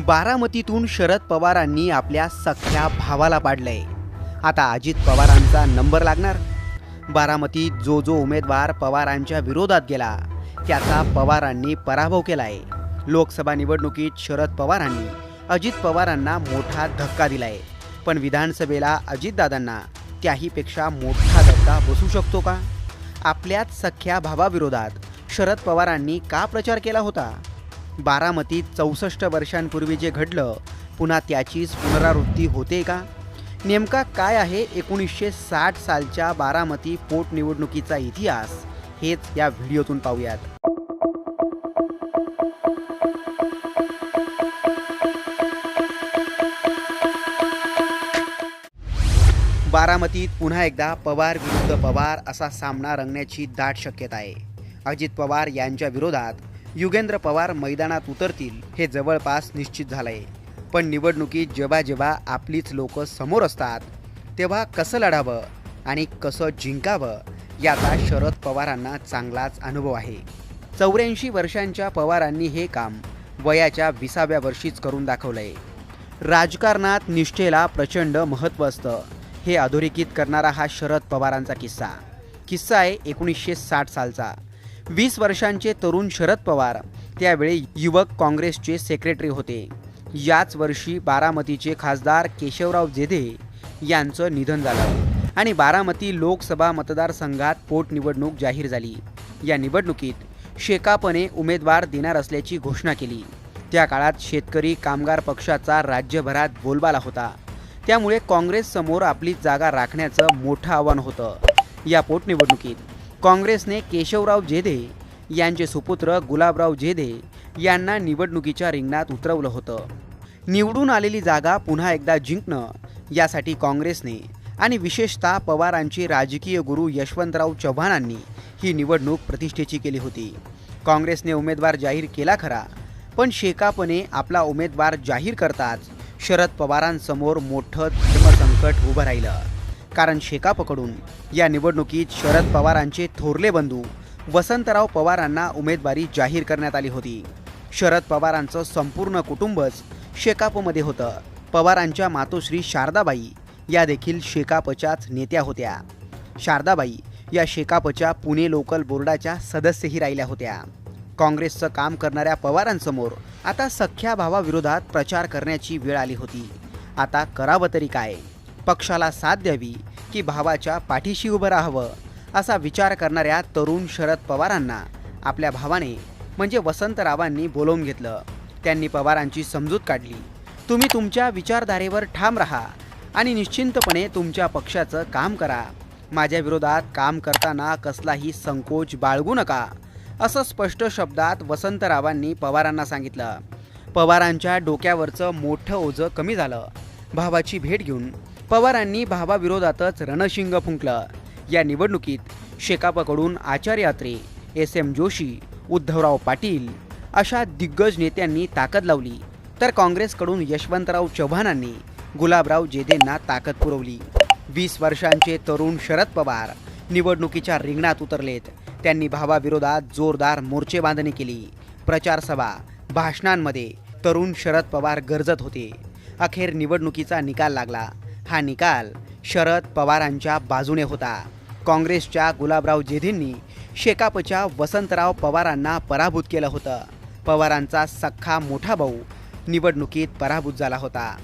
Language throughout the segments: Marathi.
बारामतीतून शरद पवारांनी आपल्या सख्या भावाला पाडलंय। आता अजित पवारांचा नंबर लागणार। बारामतीत जो उमेदवार पवारांच्या विरोधात गेला त्याचा पवारांनी पराभव केलाय। लोकसभा निवडणुकीत शरद पवारांनी अजित पवारांना मोठा धक्का दिलाय, पण विधानसभेला अजितदादांना त्याहीपेक्षा मोठा धक्का बसू शकतो का? आपल्याच सख्या भावाविरोधात शरद पवारांनी का प्रचार केला होता? बारामतीत 64 वर्षांपूर्वी जे घडलं पुन्हा त्याचीच पुनरावृत्ती होते का? नेमका काय आहे 1960 सालच्या बारामती पोटनिवडणुकीचा इतिहास, हेच या व्हिडिओतून पाहूयात। बारामतीत पुन्हा एकदा पवार विरुद्ध पवार असा सामना रंगण्याची दाट शक्यता आहे। अजित पवार यांच्या विरोधात युगेंद्र पवार मैदानात उतरतील हे जवळपास निश्चित झालंय। पण निवडणुकीत जेव्हा आपलीच लोक समोर असतात तेव्हा कसं लढावं आणि कसं जिंकावं याचा शरद पवारांना चांगलाच अनुभव आहे। 84 वर्षांच्या पवारांनी हे काम वयाच्या 20व्या वर्षीच करून दाखवलंय। राजकारणात निष्ठेला प्रचंड महत्त्व असतं हे अधोरेखित करणारा हा शरद पवारांचा किस्सा आहे 1960 सालचा। 20 वर्षांचे तरुण शरद पवार त्यावेळी युवक काँग्रेसचे सेक्रेटरी होते। याच वर्षी बारामतीचे खासदार केशवराव जेधे यांचं निधन झालं आणि बारामती लोकसभा मतदारसंघात पोटनिवडणूक जाहीर झाली। या निवडणुकीत शेकापने उमेदवार देणार असल्याची घोषणा केली। त्या काळात शेतकरी कामगार पक्षाचा राज्यभरात बोलबाला होता, त्यामुळे काँग्रेससमोर आपली जागा राखण्याचं मोठं आव्हान होतं। या पोटनिवडणुकीत काँग्रेसने केशवराव जेधे यांचे सुपुत्र गुलाबराव जेधे यांना निवडणुकीच्या रिंगणात उतरवलं होतं। निवडून आलेली जागा पुन्हा एकदा जिंकणं यासाठी काँग्रेसने आणि विशेषतः पवारांचे राजकीय गुरु यशवंतराव चव्हाणांनी ही निवडणूक प्रतिष्ठेची केली होती। काँग्रेसने उमेदवार जाहीर केला खरा, पण शेकापने आपला उमेदवार जाहीर करताच शरद पवारांसमोर मोठं धर्मसंकट उभं राहिलं। कारण शेकापकडून या निवडणुकीत शरद पवारांचे थोरले बंधू वसंतराव पवारांना उमेदवारी जाहीर करण्यात आली होती। शरद पवारांचं संपूर्ण कुटुंबच शेकापमध्ये होतं। पवारांच्या मातोश्री शारदाबाई या देखील शेकापच्याच नेत्या होत्या। शारदाबाई या शेकापच्या पुणे लोकल बोर्डाच्या सदस्यही राहिल्या होत्या। काँग्रेसचं काम करणाऱ्या पवारांसमोर आता सख्या भावाविरोधात प्रचार करण्याची वेळ आली होती। आता करावं तरी काय? पक्षाला साथ द्यावी की भावाच्या पाठीशी उभं राहावं असा विचार करणाऱ्या तरुण शरद पवारांना आपल्या भावाने म्हणजे वसंतरावांनी बोलावून घेतलं। त्यांनी पवारांची समजूत काढली, तुम्ही तुमच्या विचारधारेवर ठाम राहा आणि निश्चिंतपणे तुमच्या पक्षाचं काम करा। माझ्या विरोधात काम करताना कसलाही संकोच बाळगू नका, असं स्पष्ट शब्दात वसंतरावांनी पवारांना सांगितलं। पवारांच्या डोक्यावरचं मोठं ओझं कमी झालं। भावाची भेट घेऊन पवारांनी भावाविरोधातच रणशिंग फुंकलं। या निवडणुकीत शेकापकडून आचार्य अत्रे, SM जोशी, उद्धवराव पाटील अशा दिग्गज नेत्यांनी ताकद लावली, तर काँग्रेसकडून यशवंतराव चव्हाणांनी गुलाबराव जेधेंना ताकद पुरवली। 20 वर्षांचे तरुण शरद पवार निवडणुकीच्या रिंगणात उतरलेत। त्यांनी भावाविरोधात जोरदार मोर्चे बांधणी केली। प्रचार सभा, भाषणांमध्ये तरुण शरद पवार गरजत होते। अखेर निवडणुकीचा निकाल लागला। हा निकाल शरद पवारांच्या बाजूने होता। काँग्रेसच्या गुलाबराव जेधेंनी शेकापच्या वसंतराव पवारांना पराभूत केलं होतं। पवारांचा सख्खा मोठा भाऊ निवडणुकीत पराभूत झाला होता।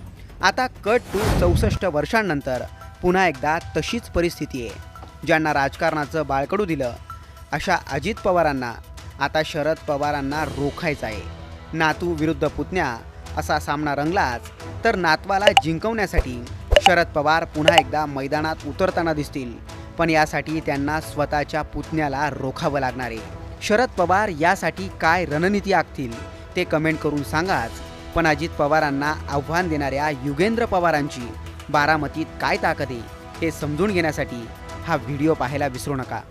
आता कट टू 64 वर्षांनंतर पुन्हा एकदा तशीच परिस्थिती आहे। ज्यांना राजकारणाचं बाळकडू दिलं अशा अजित पवारांना आता शरद पवारांना रोखायचं आहे। नातू विरुद्ध पुतण्या असा सामना रंगलाच तर नातवाला जिंकवण्यासाठी शरद पवार पुन्हा एकदा मैदानात उतरताना दिसतील, पण यासाठी त्यांना स्वतःच्या पुतण्याला रोखावं लागणार आहे। शरद पवार यासाठी काय रणनीती आखतील ते कमेंट करून सांगाच, पण अजित पवारांना आव्हान देणाऱ्या युगेंद्र पवारांची बारामतीत काय ताकद आहे हे समजून घेण्यासाठी हा व्हिडिओ पाहायला विसरू नका।